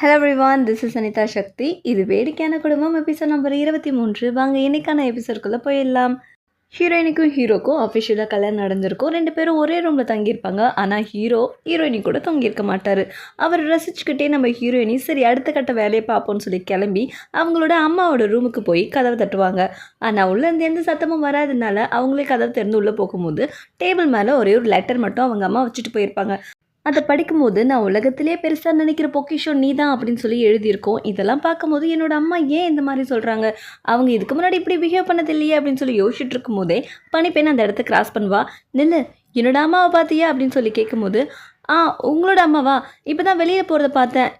Hello everyone, this is Anitha Sakthi. இது வேடிக்கையான குடும்பம் எபிசோட் நம்பர் 23. வாங்க இன்னைக்கான எபிசோட்குள்ளே போயிடலாம். ஹீரோயினுக்கும் ஹீரோக்கும் அஃபிஷியலாக கல்யாணம் நடந்திருக்கும். 2 பேரும் ஒரே ரூமில் தங்கியிருப்பாங்க. ஆனால் ஹீரோயினி கூட தங்கியிருக்க மாட்டார். அவர் ரசிச்சுக்கிட்டே நம்ம ஹீரோயினி சரி அடுத்த கட்ட வேலையை பார்ப்போம்னு சொல்லி கிளம்பி அவங்களோட அம்மாவோட ரூமுக்கு போய் கதவை தட்டுவாங்க. ஆனால் உள்ளேருந்து எந்த சத்தமும் வராதனால அவங்களே கதவை திறந்து உள்ளே போகும்போது டேபிள் மேலே ஒரே ஒரு லெட்டர் மட்டும் அவங்க அம்மா வச்சுட்டு போயிருப்பாங்க. அதை படிக்கும்போது நான் உலகத்திலே பெருசாக நினைக்கிற பொக்கிஷம் நீ தான் அப்படின்னு சொல்லி எழுதியிருக்கோம். இதெல்லாம் பார்க்கும்போது என்னோட அம்மா ஏன் இந்த மாதிரி சொல்கிறாங்க, அவங்க இதுக்கு முன்னாடி இப்படி பிஹேவ் பண்ணது இல்லையே அப்படின்னு சொல்லி யோசிச்சுட்டு இருக்கும் போதே பனிப்பெண் அந்த இடத்த கிராஸ் பண்ணுவா. நில்லு, என்னோட அம்மாவை பார்த்தியா அப்படின்னு சொல்லி கேட்கும்போது, உங்களோட அம்மாவா, இப்போ தான் வெளியில் போகிறத பார்த்தேன்.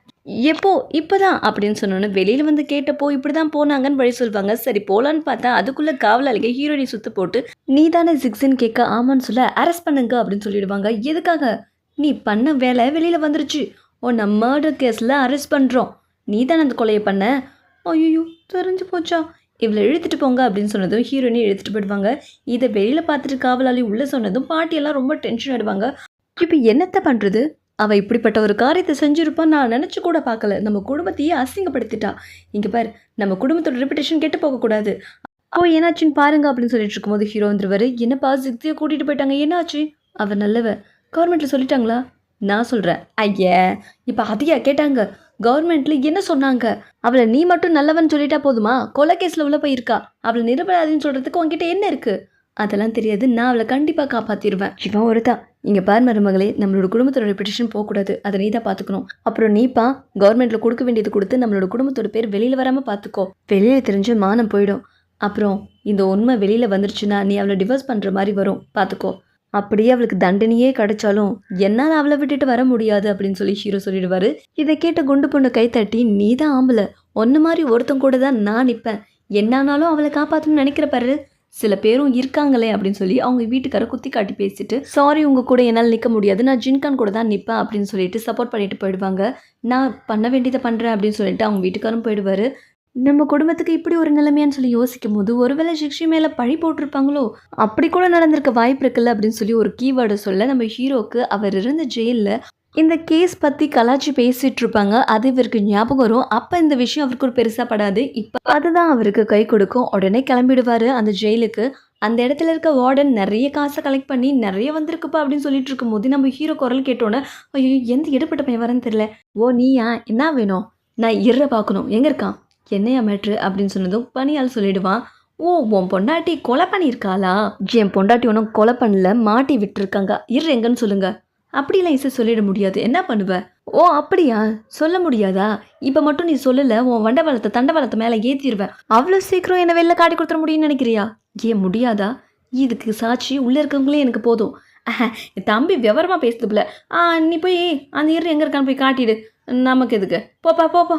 எப்போ? இப்போ தான் அப்படின்னு சொன்னோன்னு வெளியில் வந்து கேட்டப்போ இப்படி தான் போனாங்கன்னு வழி சொல்லுவாங்க. சரி போகலான்னு பார்த்தா அதுக்குள்ளே காவலாளிக ஹீரோயினி சுற்று போட்டு நீ தானே சிக்ஸுன்னு கேட்க ஆமான்னு சொல்ல அரெஸ்ட் பண்ணுங்க அப்படின்னு சொல்லிடுவாங்க. எதுக்காக? நீ பண்ண வேலை வெளியில் வந்துருச்சு, உன்னை மர்டர் கேஸில் அரெஸ்ட் பண்ணுறோம், நீ தானே அந்த கொலையை பண்ண. ஐயோ தெரிஞ்சு போச்சா, இவ்வளோ இழுத்துட்டு போங்க அப்படின்னு சொன்னதும் ஹீரோயினி இழுத்துட்டு போயிடுவாங்க. இதை வெளியில் பார்த்துட்டு காவலாளி உள்ளே சொன்னதும் பாட்டியெல்லாம் ரொம்ப டென்ஷன் ஆகிடுவாங்க. இப்போ என்னத்தை பண்ணுறது, அவள் இப்படிப்பட்ட ஒரு காரியத்தை செஞ்சுருப்பான்னு நான் நினச்சி கூட பார்க்கல. நம்ம குடும்பத்தையே அசிங்கப்படுத்திட்டா. இங்கே பாரு, நம்ம குடும்பத்தோட ரெப்புடேஷன் கெட்டு போகக்கூடாது. என்னாச்சுன்னு பாருங்க அப்படின்னு சொல்லிட்டு இருக்கும்போது ஹீரோ வந்துருவாரு. என்னப்பா சிக்ஸியை கூட்டிகிட்டு போயிட்டாங்க, என்னாச்சு? அவள் நல்லவ, கவர்மெண்ட்டில் சொல்லிட்டாங்களா? நான் சொல்கிறேன். ஐயா, இப்போ அதையா கேட்டாங்க? கவர்மெண்ட்டில் என்ன சொன்னாங்க? அவளை நீ மட்டும் நல்லவன் சொல்லிட்டா போதுமா? கொலை கேஸில் உள்ள போயிருக்கா, அவளை நிரபராதின்னு சொல்கிறதுக்கு உங்ககிட்ட என்ன இருக்குது? அதெல்லாம் தெரியாது, நான் அவளை கண்டிப்பாக காப்பாற்றிடுவேன். இவன் ஒருத்தா. இங்கே பார் மருமகளே, நம்மளோட குடும்பத்தோட ரெப்புடேஷன் போகக்கூடாது, அதை நீ தான் பார்த்துக்கணும். அப்புறம் நீப்பா கவர்மெண்ட்டில் கொடுக்க வேண்டியது கொடுத்து நம்மளோட குடும்பத்தோட பேர் வெளியில் வராமல் பார்த்துக்கோ. வெளியில் தெரிஞ்சு மானம் போயிடும். அப்புறம் இந்த உண்மை வெளியில் வந்துருச்சுன்னா நீ அவளை டிவோர்ஸ் பண்ணுற மாதிரி வரும், பார்த்துக்கோ. அப்படியே அவளுக்கு தண்டனையே கிடைச்சாலும் என்னால் அவளை விட்டுட்டு வர முடியாது அப்படின்னு சொல்லி ஹீரோ சொல்லிடுவாரு. இதை கேட்ட குண்டு பொண்ணு கைத்தட்டி, நீ தான் ஆம்பளை, ஒன்று மாதிரி ஒருத்தன் கூட தான் நான் நிற்பேன், என்னானாலும் அவளை காப்பாற்றணும்னு நினைக்கிற பாரு, சில பேரும் இருக்காங்களே அப்படின்னு சொல்லி அவங்க வீட்டுக்கார குத்தி காட்டி பேசிட்டு, சாரி உங்கள் கூட என்னால் நிற்க முடியாது, நான் ஜின்கான் கூட தான் நிற்பேன் அப்படின்னு சொல்லிட்டு சப்போர்ட் பண்ணிட்டு போயிடுவாங்க. நான் பண்ண வேண்டியதை பண்ணுறேன் அப்படின்னு சொல்லிட்டு அவங்க வீட்டுக்காரும் போயிடுவார். நம்ம குடும்பத்துக்கு இப்படி ஒரு நிலைமையான்னு சொல்லி யோசிக்கும் போது ஒருவேளை சிக்ஷி மேலே பழி போட்டிருப்பாங்களோ, அப்படி கூட நடந்திருக்க வாய்ப்பு இருக்குல்ல அப்படின்னு சொல்லி ஒரு கீவேர்டை சொல்ல நம்ம ஹீரோக்கு அவர் இருந்த ஜெயிலில் இந்த கேஸ் பற்றி கலாச்சி பேசிகிட்டு இருப்பாங்க. அது இவருக்கு ஞாபகம் வரும். அப்போ இந்த விஷயம் அவருக்கு ஒரு பெருசாக படாது. இப்போ அதுதான் அவருக்கு கை கொடுக்கும். உடனே கிளம்பிடுவார் அந்த ஜெயிலுக்கு. அந்த இடத்துல இருக்க வார்டன் நிறைய காசை கலெக்ட் பண்ணி நிறைய வந்திருக்குப்பா அப்படின்னு சொல்லிட்டு இருக்கும்போது நம்ம ஹீரோ குரல் கேட்டோன்னே, ஐயோ எந்த இடப்பட்ட பையன் வரேன்னு தெரியல. நீயா, என்ன வேணும்? நான் இற பார்க்கணும், எங்கே இருக்கான்? என்னையா மேட்ரு அப்படின்னு சொன்னதும் பனியால் சொல்லிடுவான். உன் பொண்டாட்டி கொலை பண்ணியிருக்காளா? என் பொண்டாட்டி ஒன்றும் கொலை பண்ணல, மாட்டி விட்டுருக்காங்க, எங்கன்னு சொல்லுங்க. அப்படிலாம் இசை சொல்லிட முடியாது, என்ன பண்ணுவ? அப்படியா, சொல்ல முடியாதா? இப்போ மட்டும் நீ சொல்லலை, உன் தண்டவாளத்தை மேலே ஏற்றிடுவேன். அவ்வளோ சீக்கிரம் என்னை வெளில காட்டி கொடுத்துட முடியும்னு நினைக்கிறியா? ஏன் முடியாதா? இதுக்கு சாட்சி உள்ளே இருக்கவங்களே எனக்கு போதும். என் தம்பி விவரமாக பேசுதுல, நீ போய் அந்த எங்கே இருக்கான்னு போய் காட்டிடு, நமக்கு எதுக்கு, போப்பா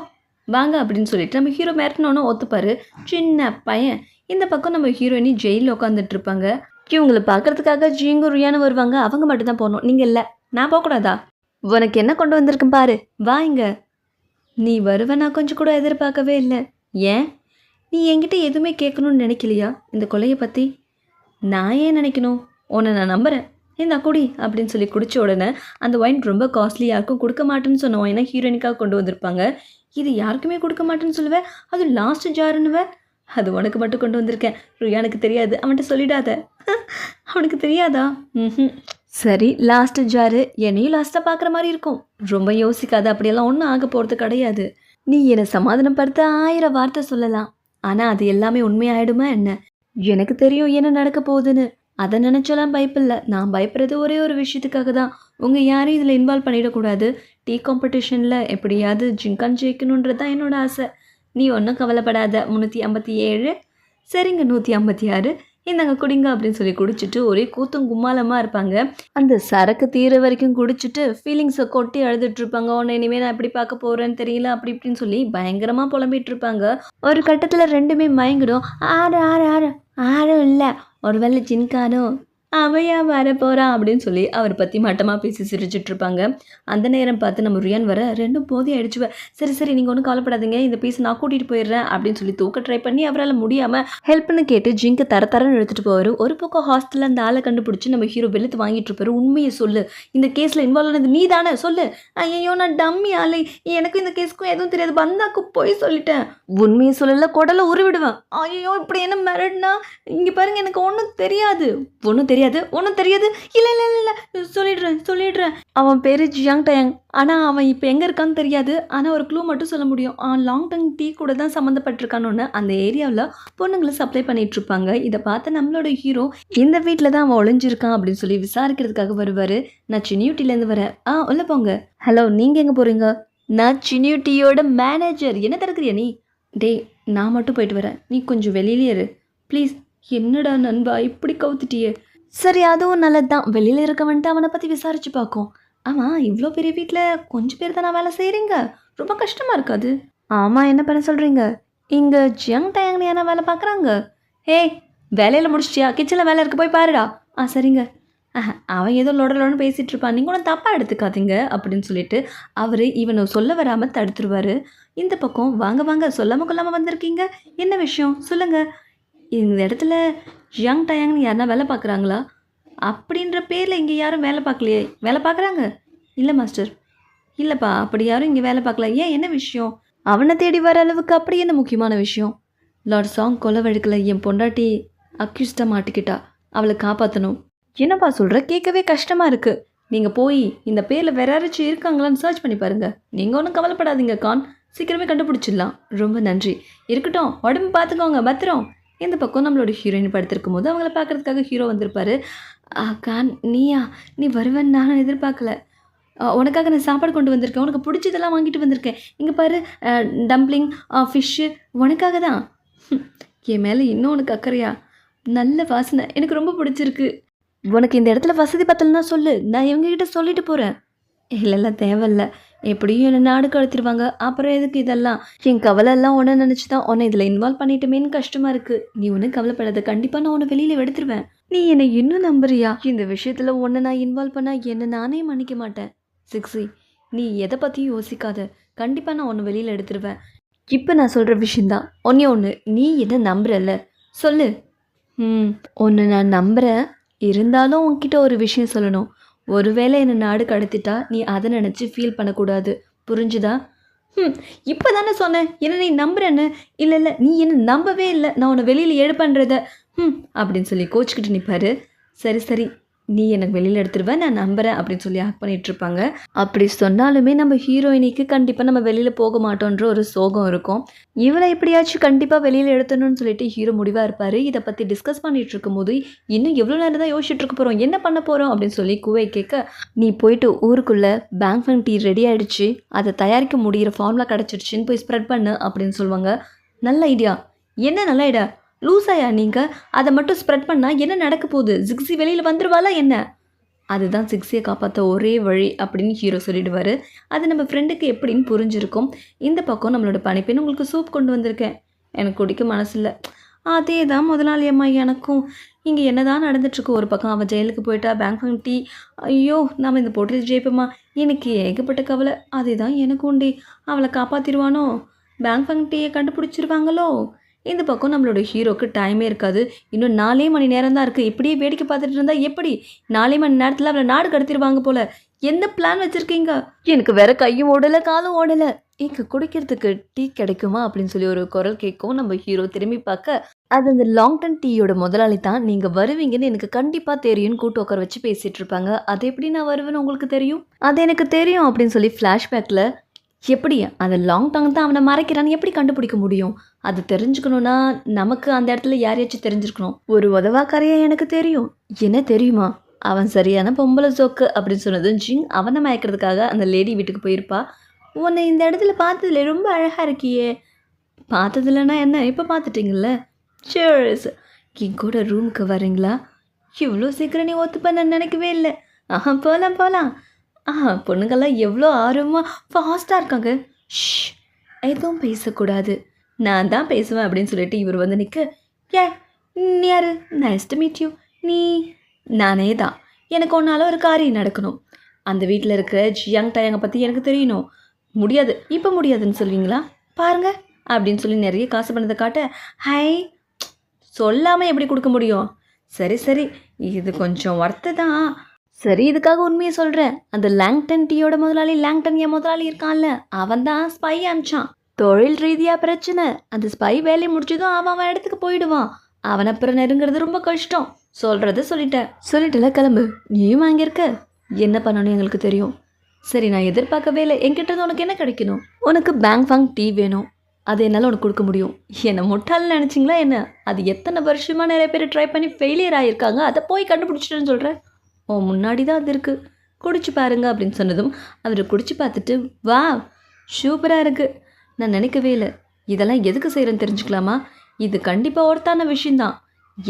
வாங்க அப்படின்னு சொல்லிட்டு நம்ம ஹீரோ மிரட்டினோன்னு ஒத்துப்பாரு. சின்ன பையன். இந்த பக்கம் நம்ம ஹீரோயினி ஜெயிலில் உட்காந்துட்டு இருப்பாங்க. இவங்களை பார்க்கறதுக்காக ஜிங்கும் ரியானு வருவாங்க. அவங்க மட்டும் தான் போகணும், நீங்கள் இல்லை. நான் போகக்கூடாதா? உனக்கு என்ன கொண்டு வந்திருக்கேன் பாரு, வாங்க. நீ வருவ நான் கொஞ்சம் கூட எதிர்பார்க்கவே இல்லை. ஏன், நீ என்கிட்ட எதுவுமே கேட்கணும்னு நினைக்கலையா இந்த கொலையை பற்றி? நான் ஏன் நினைக்கணும், உன்னை நான் நம்புகிறேன், இந்த குடி அப்படின்னு சொல்லி குடித்த உடனே அந்த ஒயின் ரொம்ப காஸ்ட்லி, யாருக்கும் கொடுக்க மாட்டேன்னு சொன்ன ஒயினை ஹீரோயினுக்காக கொண்டு வந்திருப்பாங்க. இது யாருக்குமே கொடுக்க மாட்டேன்னு சொல்லுவேன், அது லாஸ்ட் ஜாருன்னுவேன். அது உனக்கு மட்டும் கொண்டு வந்திருக்கேன், ரியானுக்கு தெரியாது, அவன்கிட்ட சொல்லிடாத. அவனுக்கு தெரியாதா? சரி, லாஸ்ட் ஜாரு, என்னையும் லாஸ்ட்டாக பார்க்குற மாதிரி இருக்கும், ரொம்ப யோசிக்காத, அப்படியெல்லாம் ஒன்றும் ஆக போகிறது கிடையாது. நீ என்னை சமாதானப்படுத்த 1000 வார்த்தை சொல்லலாம், ஆனால் அது எல்லாமே உண்மையாயிடுமா என்ன? எனக்கு தெரியும் என்ன நடக்க போகுதுன்னு, அதை நினச்செல்லாம் பயப்பில்லை. நான் பயப்படுறது ஒரே ஒரு விஷயத்துக்காக தான், உங்கள் யாரையும் இதில் இன்வால்வ் பண்ணிடக்கூடாது. டீ காம்படிஷனில் எப்படியாவது ஜிங்கான் ஜெயிக்கணுன்றது தான் என்னோட ஆசை. நீ ஒன்றும் கவலைப்படாத. 357, சரிங்க 156, இந்தாங்க குடிங்க அப்படின்னு சொல்லி குடிச்சிட்டு ஒரே கூத்தும் கும்மாலமாக இருப்பாங்க. அந்த சரக்கு தீர வரைக்கும் குடிச்சிட்டு ஃபீலிங்ஸை கொட்டி அழுதுட்ருப்பாங்க. உன்னை இனிமேல் நான் எப்படி பார்க்க போகிறேன்னு தெரியல அப்படி இப்படின்னு சொல்லி பயங்கரமாக புலம்பிகிட்டு இருப்பாங்க. ஒரு கட்டத்தில் ரெண்டுமே மயங்கிடும். ஆறு இல்லை, ஒரு வேளை ஜின்கானோ அவையா வரப்போறா அப்படின்னு சொல்லி அவர் பற்றி மட்டமாக பேசி சிரிச்சிட்டு இருப்பாங்க. அந்த நேரம் பார்த்து நம்ம ரியான் வர ரெண்டும் போதி ஆயிடுச்சுவ. சரி சரி நீங்கள் ஒன்றும் கவலைப்படாதீங்க, இந்த பீஸ் நான் கூட்டிகிட்டு போயிடுறேன் அப்படின்னு சொல்லி தூக்க ட்ரை பண்ணி அவரால் முடியாமல் ஹெல்ப்னு கேட்டு ஜிங்க்கு தரன்னு எடுத்துகிட்டு போவார். ஒரு பக்கம் ஹாஸ்டலில் அந்த ஆளை கண்டுபிடிச்சி நம்ம ஹீரோ வெளுத்து வாங்கிட்டு இருப்பாரு. உண்மையை சொல்லு, இந்த கேஸில் இன்வால்வ் ஆனது நீ தானே, சொல்லு. ஐயோ நான் டம்மி ஆளை, எனக்கும் இந்த கேஸுக்கும் எதுவும் தெரியாது, பந்தாக்கு போய் சொல்லிட்டேன். உண்மையை சொல்லல கொடலை உருவிடுவேன். ஐயோ இப்படி என்ன மிரட்னா, இங்கே பாருங்க எனக்கு ஒன்றும் தெரியாது, ஒன்றும் தெரியாது. இல்லை சொல்லிடுறேன். அவன் பேர் ஜியாங் டயாங். ஆனால் அவன் இப்போ எங்கே இருக்கான்னு தெரியாது. ஆனால் ஒரு க்ளூ மட்டும் சொல்ல முடியும், லாங் டங் டீ கூட தான் சம்மந்தப்பட்டிருக்கானு. அந்த ஏரியாவில் பொண்ணுங்களை சப்ளை பண்ணிட்டு இருப்பாங்க. இதை பார்த்து நம்மளோட ஹீரோ இந்த வீட்டில் தான் அவன் ஒளிஞ்சிருக்கான் அப்படின்னு சொல்லி விசாரிக்கிறதுக்காக வருவார். நான் சின்னியூட்டிலேருந்து வரேன். உள்ள போங்க. ஹலோ, நீங்கள் எங்கே போகிறீங்க? நான் சின்னியூட்டியோட மேனேஜர். என்ன திறக்கிறியா நீ? டேய், நான் மட்டும் போயிட்டு வரேன், நீ கொஞ்சம் வெளியிலே இரு ப்ளீஸ். என்னடா நண்பா இப்படி கவுத்துட்டியே. சரி, அதுவும் நல்லது தான், வெளியில் இருக்க வந்துட்டு அவனை பற்றி விசாரிச்சு பார்க்கும். ஆமாம், இவ்வளோ பெரிய வீட்டில் கொஞ்சம் பேர் தான் நான் வேலை செய்கிறீங்க, ரொம்ப கஷ்டமாக இருக்காது? ஆமாம், என்ன பண்ண சொல்கிறீங்க? இங்கே ஜியாங் டயாங்னு ஏன்னா வேலை பார்க்குறாங்க? ஏய், வேலையில் முடிச்சிட்டியா? கிச்சனில் வேலை இருக்கு, போய் பாருடா. சரிங்க. அவன் ஏதோ லொடலோன்னு பேசிகிட்டு இருப்பான், நீங்கள் ஒன்றும் தப்பாக எடுத்துக்காதீங்க அப்படின்னு சொல்லிட்டு அவர் இவனை சொல்ல வராமல் தடுத்துருவார். இந்த பக்கம் வாங்க சொல்லாமல் கொள்ளாமல் வந்திருக்கீங்க, என்ன விஷயம் சொல்லுங்கள். இந்த இடத்துல ஜியாங் டயாங்னு யாருன்னா வேலை பார்க்குறாங்களா? அப்படின்ற பேரில் இங்கே யாரும் வேலை பார்க்கலையே. வேலை பார்க்குறாங்க? இல்லை மாஸ்டர். இல்லைப்பா, அப்படி யாரும் இங்கே வேலை பார்க்கல. ஏன், என்ன விஷயம்? அவனை தேடி வர அளவுக்கு அப்படி என்ன முக்கியமான விஷயம்? லார்ட் சாங் கொலை வழக்கில் என் பொண்டாட்டி அக்யூஸ்டாக மாட்டிக்கிட்டா, அவளை காப்பாற்றணும். என்னப்பா சொல்கிற, கேட்கவே கஷ்டமாக இருக்குது. நீங்கள் போய் இந்த பேரில் வேற யாராச்சும் இருக்காங்களான்னு சர்ச் பண்ணி பாருங்கள். நீங்கள் ஒன்றும் கவலைப்படாதீங்க கான், சீக்கிரமே கண்டுபிடிச்சிடலாம். ரொம்ப நன்றி. இருக்கட்டும், உடம்பு பார்த்துக்கோங்க, பத்திரம். இந்த பக்கம் நம்மளோட ஹீரோயின் படுத்திருக்கும் போது அவங்கள பார்க்குறதுக்காக ஹீரோ வந்திருப்பாரு. கான், நீயா? நீ வருவேன்னு நான் எதிர்பார்க்கல. உனக்காக நான் சாப்பாடு கொண்டு வந்திருக்கேன், உனக்கு பிடிச்சதெல்லாம் வாங்கிட்டு வந்திருக்கேன். இங்கே பாரு, டம்ப்ளிங், ஃபிஷ்ஷு உனக்காக தான். என் மேலே இன்னும் உனக்கு அக்கறையா? நல்ல வாசனை, எனக்கு ரொம்ப பிடிச்சிருக்கு. உனக்கு இந்த இடத்துல வசதி பத்தலைன்னா சொல்லு, நான் இவங்ககிட்ட சொல்லிட்டு போகிறேன். இல்லை தேவையில்ல, எப்படியும் என்னை நாடு கடத்திடுவாங்க, அப்புறம் எதுக்கு இதெல்லாம்? என் கவலையெல்லாம் உன்னை நினச்சி தான் உன்னை இதில் இன்வால்வ் பண்ணிட்டுமேன்னு கஷ்டமாக இருக்குது. நீ ஒன்றும் கவலைப்படாத, கண்டிப்பாக நான் உன்னை வெளியில் எடுத்துருவேன். நீ என்னை இன்னும் நம்புறியா? இந்த விஷயத்தில் உன்னை நான் இன்வால்வ் பண்ணால் என்னை நானே மன்னிக்க மாட்டேன். சிக்ஸி, நீ எதை பற்றியும் யோசிக்காத, கண்டிப்பாக நான் உன்னை வெளியில் எடுத்துருவேன். இப்போ நான் சொல்கிற விஷயந்தான் ஒன்று, நீ என்ன நம்புறல்ல, சொல்லு. ஒன்று நான் நம்புகிறேன், இருந்தாலும் உன்கிட்ட ஒரு விஷயம் சொல்லணும். ஒருவேளை என்னை நாடு கடத்திட்டா நீ அதை நினச்சி ஃபீல் பண்ணக்கூடாது, புரிஞ்சுதா? இப்போ தானே சொன்னேன் என்ன நீ நம்புறேன்னு. இல்லை நீ என்ன நம்பவே இல்லை, நான் உன்னை வெளியில் எழுப்பன்றத அப்படின்னு சொல்லி கோச்சிக்கிட்டு நிற்பாரு. சரி நீ எனக்கு வெளியில் எடுத்துருவேன், நான் நம்புகிறேன் அப்படின்னு சொல்லி ஆக்ட் பண்ணிகிட்ருப்பாங்க. அப்படி சொன்னாலுமே நம்ம ஹீரோயினிக்கு கண்டிப்பாக நம்ம வெளியில் போக மாட்டோன்ற ஒரு சோகம் இருக்கும். இவளை எப்படியாச்சும் கண்டிப்பாக வெளியில் எடுத்தணும்னு சொல்லிட்டு ஹீரோ முடிவாக இருப்பார். இதை பற்றி டிஸ்கஸ் பண்ணிகிட்டு இருக்கும்போது இன்னும் எவ்வளோ நேரம் தான் யோசிச்சுட்டு இருக்க போகிறோம், என்ன பண்ண போகிறோம் அப்படின்னு சொல்லி குவை கேட்க, நீ போயிட்டு ஊருக்குள்ளே பேங்க் ஃபண்ட் டீ ரெடி ஆகிடுச்சு, அதை தயாரிக்க முடிகிற ஃபார்முலா கிடச்சிடுச்சின்னு போய் ஸ்ப்ரெட் பண்ணு அப்படின்னு சொல்லுவாங்க. நல்ல ஐடியா. என்ன நல்ல ஐடியா? லூஸாயா நீங்கள்? அதை மட்டும் ஸ்ப்ரெட் பண்ணால் என்ன நடக்க போகுது? சிக்ஸி வெளியில் வந்துடுவாளா என்ன? அதுதான் சிக்ஸியை காப்பாற்ற ஒரே வழி அப்படின்னு ஹீரோ சொல்லிடுவார். அது நம்ம ஃப்ரெண்டுக்கு எப்படின்னு புரிஞ்சிருக்கும். இந்த பக்கம் நம்மளோட பணிப்பெண் உங்களுக்கு சூப் கொண்டு வந்திருக்கேன், எனக்கு குடிக்க மனசில்லை. அதே தான் முதலாளி அம்மா எனக்கும். இங்கே என்ன தான் நடந்துட்டுருக்கு? ஒரு பக்கம் அவள் ஜெயிலுக்கு போயிட்டா, பேங்க் ஃபண்ட் டீ, ஐயோ நம்ம இந்த போட்டியில் ஜெயிப்போமா, எனக்கு ஏகப்பட்ட கவலை. அதே தான் எனக்கும் உண்டி, அவளை காப்பாற்றிடுவானோ, பேங்க் ஃபண்ட் டீயை கண்டுபிடிச்சிருவாங்களோ. இந்த பக்கம் நம்மளோட ஹீரோக்கு டைமே இருக்காது. இன்னும் 4 மணி நேரம் தான் இருக்குது. இப்படியே வேடிக்கை பார்த்துட்டு இருந்தால் எப்படி? 4 மணி நேரத்தில் அவளை நாடு கடத்திடுவாங்க போல். எந்த பிளான் வச்சுருக்கீங்க? எனக்கு வேற கையும் ஓடலை காலும் ஓடலை. இங்கே குடிக்கிறதுக்கு டீ கிடைக்குமா அப்படின்னு சொல்லி ஒரு குரல் கேட்கும். நம்ம ஹீரோ திரும்பி பார்க்க, அது அந்த லாங் டன் டீயோட முதலாளி தான். நீங்கள் வருவீங்கன்னு எனக்கு கண்டிப்பாக தெரியும்னு கூட்டு உட்கார வச்சு பேசிகிட்டு இருப்பாங்க. அது எப்படி நான் வருவேன்னு உங்களுக்கு தெரியும்? அது எனக்கு தெரியும் அப்படின்னு சொல்லி ஃப்ளாஷ்பேக்கில், எப்படி அந்த லாங் டங் தான் அவனை மறைக்கிறான்னு எப்படி கண்டுபிடிக்க முடியும்? அது தெரிஞ்சுக்கணுன்னா நமக்கு அந்த இடத்துல யாரையாச்சும் தெரிஞ்சிருக்கணும். ஒரு உதவாக்காரையாக எனக்கு தெரியும். என்ன தெரியுமா? அவன் சரியான பொம்பளை ஜோக்கு அப்படின்னு சொன்னதும் ஜிங் அவனை மயக்கிறதுக்காக அந்த லேடி வீட்டுக்கு போயிருப்பா. உன்னை இந்த இடத்துல பார்த்ததுல ரொம்ப அழகாக இருக்கியே. பார்த்ததில்லன்னா என்ன, இப்போ பார்த்துட்டிங்கல்ல. சேர்ஸ், என் கூட ரூமுக்கு வரீங்களா? இவ்வளோ சீக்கிரம் நீ ஒத்துப்ப நான் நினைக்கவே இல்லை. போகலாம். பொண்ணுங்கள்லாம் எவ்வளோ ஆர்வமாக ஃபாஸ்ட்டாக இருக்காங்க. எதுவும் பேசக்கூடாது, நான் தான் பேசுவேன் அப்படின்னு சொல்லிட்டு இவர் வந்து நிற்க, நீ யாரு? Nice to meet you. நீ நானே தான். எனக்கு ஒன்னால ஒரு காரியம் நடக்கணும். அந்த வீட்டில் இருக்கிற ஜியாங் டயாங்கை பற்றி எனக்கு தெரியணும். முடியாது, இப்போ முடியாதுன்னு சொல்வீங்களா? பாருங்க அப்படின்னு சொல்லி நிறைய காசு பணத்தை காட்ட, ஹை சொல்லாமல் எப்படி கொடுக்க முடியும்? சரி சரி, இது கொஞ்சம் ஒர்த்து தான். சரி, இதுக்காக உண்மையை சொல்கிறேன். அந்த லேங்டன் டீயோட முதலாளி, லேங்டன் என் முதலாளி இருக்கான்ல, அவன் தான் ஸ்பை அனுப்பிச்சான். தொழில் ரீதியாக பிரச்சனை. அந்த ஸ்பை வேலையை முடிச்சதும் அவன் இடத்துக்கு போயிடுவான். அவன் அப்புறம் நெருங்கிறது ரொம்ப கஷ்டம். சொல்கிறத சொல்லிட்டல, கிளம்பு. நீயும் அங்கே இருக்க. என்ன பண்ணணும் எங்களுக்கு தெரியும். சரி, நான் எதிர்பார்க்கவே இல்லை. என்கிட்ட உனக்கு என்ன கிடைக்கணும்? உனக்கு பேங்க் ஃபங் டீ வேணும். அது என்னால் உனக்கு கொடுக்க முடியும். என்னை முட்டாள்னு நினச்சிங்களா என்ன? அது எத்தனை வருஷமாக நிறைய பேர் ட்ரை பண்ணி ஃபெயிலியர் ஆகியிருக்காங்க. அதை போய் கண்டுபிடிச்சிட்டேன்னு சொல்கிறேன். ஓ, முன்னாடி தான் அது இருக்குது, குடிச்சு பாருங்க அப்படின்னு சொன்னதும் அவர் குடிச்சு பார்த்துட்டு, வா சூப்பராக இருக்குது. நான் நினைக்கவே இல்லை. இதெல்லாம் எதுக்கு செய்கிறேன்னு தெரிஞ்சுக்கலாமா? இது கண்டிப்பாக ஒருத்தான விஷயந்தான்.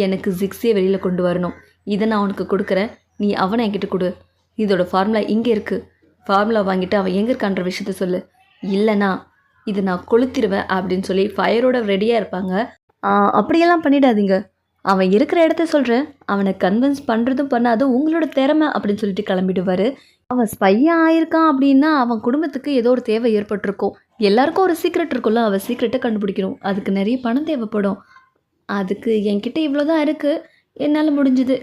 எனக்கு ஜிக்ஸியை வெளியில் கொண்டு வரணும். இதை நான் உனக்கு கொடுக்குறேன். நீ அவனை என்கிட்ட கொடு. இதோட ஃபார்முலா இங்கே இருக்குது. ஃபார்முலா வாங்கிட்டு அவன் எங்கே இருக்கான்ற விஷயத்த சொல்லு. இல்லைனா இது நான் கொளுத்திடுவேன் அப்படின்னு சொல்லி ஃபயரோட ரெடியாக இருப்பாங்க. அப்படியெல்லாம் பண்ணிடாதீங்க. அவன் இருக்கிற இடத்த சொல்கிறேன். அவனை கன்வின்ஸ் பண்ணுறதும் பண்ணாதும் உங்களோட திறமை அப்படின்னு சொல்லிட்டு கிளம்பிடுவார். அவன் ஸ்பையாக ஆயிருக்கான் அப்படின்னா அவன் குடும்பத்துக்கு ஏதோ ஒரு தேவை ஏற்பட்டிருக்கும். எல்லாருக்கும் ஒரு சீக்ரெட் இருக்கும்ல, அவன் சீக்ரெட்டை கண்டுபிடிக்கணும். அதுக்கு நிறைய பணம் தேவைப்படும். அதுக்கு என்கிட்ட இவ்வளோ தான் இருக்குது. என்னால் முடிஞ்சுது.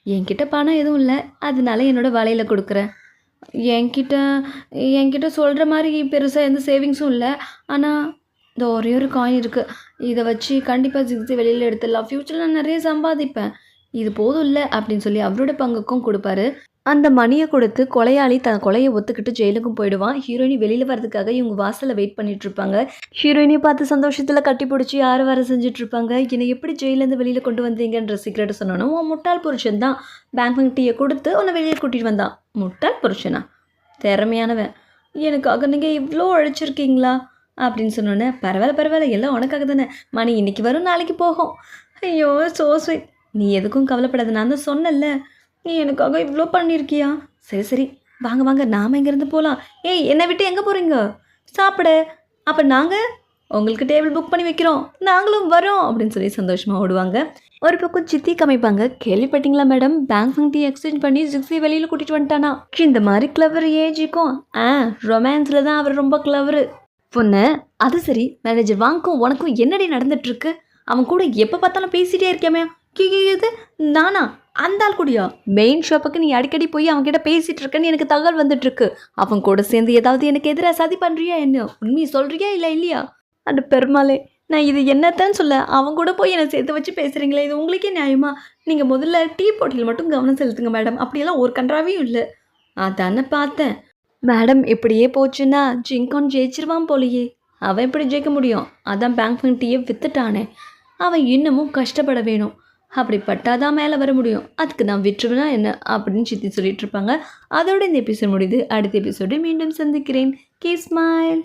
என்கிட்ட பணம் எதுவும் இல்லை, அதனால என்னோடய வலையில் கொடுக்குறேன். என்கிட்ட சொல்கிற மாதிரி பெருசாக எந்த சேவிங்ஸும் இல்லை. ஆனால் இந்த ஒரே ஒரு காயின் இருக்குது. இதை வச்சு கண்டிப்பாக ஜிக்ஸி வெளியில் எடுத்துடலாம். ஃப்யூச்சரில் நான் நிறைய சம்பாதிப்பேன். இது போதும் இல்லை அப்படின்னு சொல்லி அவரோட பங்குக்கும் கொடுப்பாரு. அந்த மணியை கொடுத்து கொலையாளி தன் கொலையை ஒத்துக்கிட்டு ஜெயிலுக்கும் போயிடுவான். ஹீரோயினி வெளியில் வரதுக்காக இவங்க வாசலில் வெயிட் பண்ணிட்டு இருப்பாங்க. ஹீரோயினியை பார்த்து சந்தோஷத்தில் கட்டி பிடிச்சி வர செஞ்சுட்டு இருப்பாங்க. என்னை எப்படி ஜெயிலேருந்து வெளியில் கொண்டு வந்தீங்கன்ற சீக்கிரட்டை சொன்னோன்னா, உன் முட்டாள் புருஷன் தான் பேங்க் டீயை கொடுத்து உன்னை வெளியில் கூட்டிகிட்டு வந்தான். முட்டாள் புருஷனா? திறமையானவன். எனக்காக நீங்கள் இவ்வளோ அழைச்சிருக்கீங்களா அப்படின்னு சொன்னோன்னே, பரவாயில்ல எல்லாம் உனக்காக தானே. மணி இன்னைக்கு வரும், நாளைக்கு போகும். ஐயோ சோ ஸ்வீட். நீ எதுக்கும் கவலைப்படாத, நான் தான் சொன்னல, நீ எனக்காக இவ்வளோ பண்ணியிருக்கியா? சரி வாங்க நாம் இங்கேருந்து போகலாம். ஏய், என்னை விட்டு எங்கே போகிறீங்க? சாப்பிட. அப்போ நாங்கள் உங்களுக்கு டேபிள் புக் பண்ணி வைக்கிறோம், நாங்களும் வரோம் அப்படின்னு சொல்லி சந்தோஷமாக ஓடுவாங்க. ஒரு பக்கம் சித்தி காமிப்பாங்க. கேள்விப்பட்டீங்களா மேடம், பேங்க் ஃபங் டீ எக்ஸ்சேஞ்ச் பண்ணி ஜிக்ஸி வெளியில் கூட்டிகிட்டு வந்துட்டானா? இந்த மாதிரி கிளவர் ஏஜிக்கும் ரொமான்ஸில் தான் அவர் ரொம்ப கிளவரு பொண்ணு. அது சரி, மேனேஜர் வாங்கும் உனக்கும் என்னடி நடந்துட்டுருக்கு? அவன் கூட எப்போ பார்த்தாலும் பேசிகிட்டே இருக்காமே. இது நானா? அந்த ஆள் கூடியா? மெயின் ஷாப்புக்கு நீ அடிக்கடி போய் அவன்கிட்ட பேசிகிட்டு இருக்கேன்னு எனக்கு தகவல் வந்துட்டுருக்கு. அவன் கூட சேர்ந்து ஏதாவது எனக்கு எதிராக சதி பண்ணுறியா என்ன? உண்மையை சொல்கிறியா இல்லையா? அந்த பெருமாளே, நான் இது என்னத்தான் சொல்ல, அவன் கூட போய் என்னை சேர்த்து வச்சு பேசுகிறீங்களே, இது உங்களுக்கே நியாயமா? நீங்கள் முதல்ல டீ போட்டியில் மட்டும் கவனம் செலுத்துங்க மேடம். அப்படியெல்லாம் ஒரு கன்றாவையும் இல்லை. அதானே பார்த்தேன். மேடம் இப்படியே போச்சுன்னா ஜிங்கான் ஜெயிச்சிருவான் போலையே. அவன் எப்படி ஜெயிக்க முடியும்? அதான் பேங்க் ஃபங் டீயை வித்துட்டானே. அவன் இன்னமும் கஷ்டப்பட வேணும். அப்படி பட்டாதான் மேலே வர முடியும். அதுக்கு நான் விட்டுருவேனா என்ன அப்படின்னு சித்தி சொல்லிட்டு இருப்பாங்க. அதோட இந்த எபிசோட் முடியுது. அடுத்த எபிசோடு மீண்டும் சந்திக்கிறேன். Keep smile.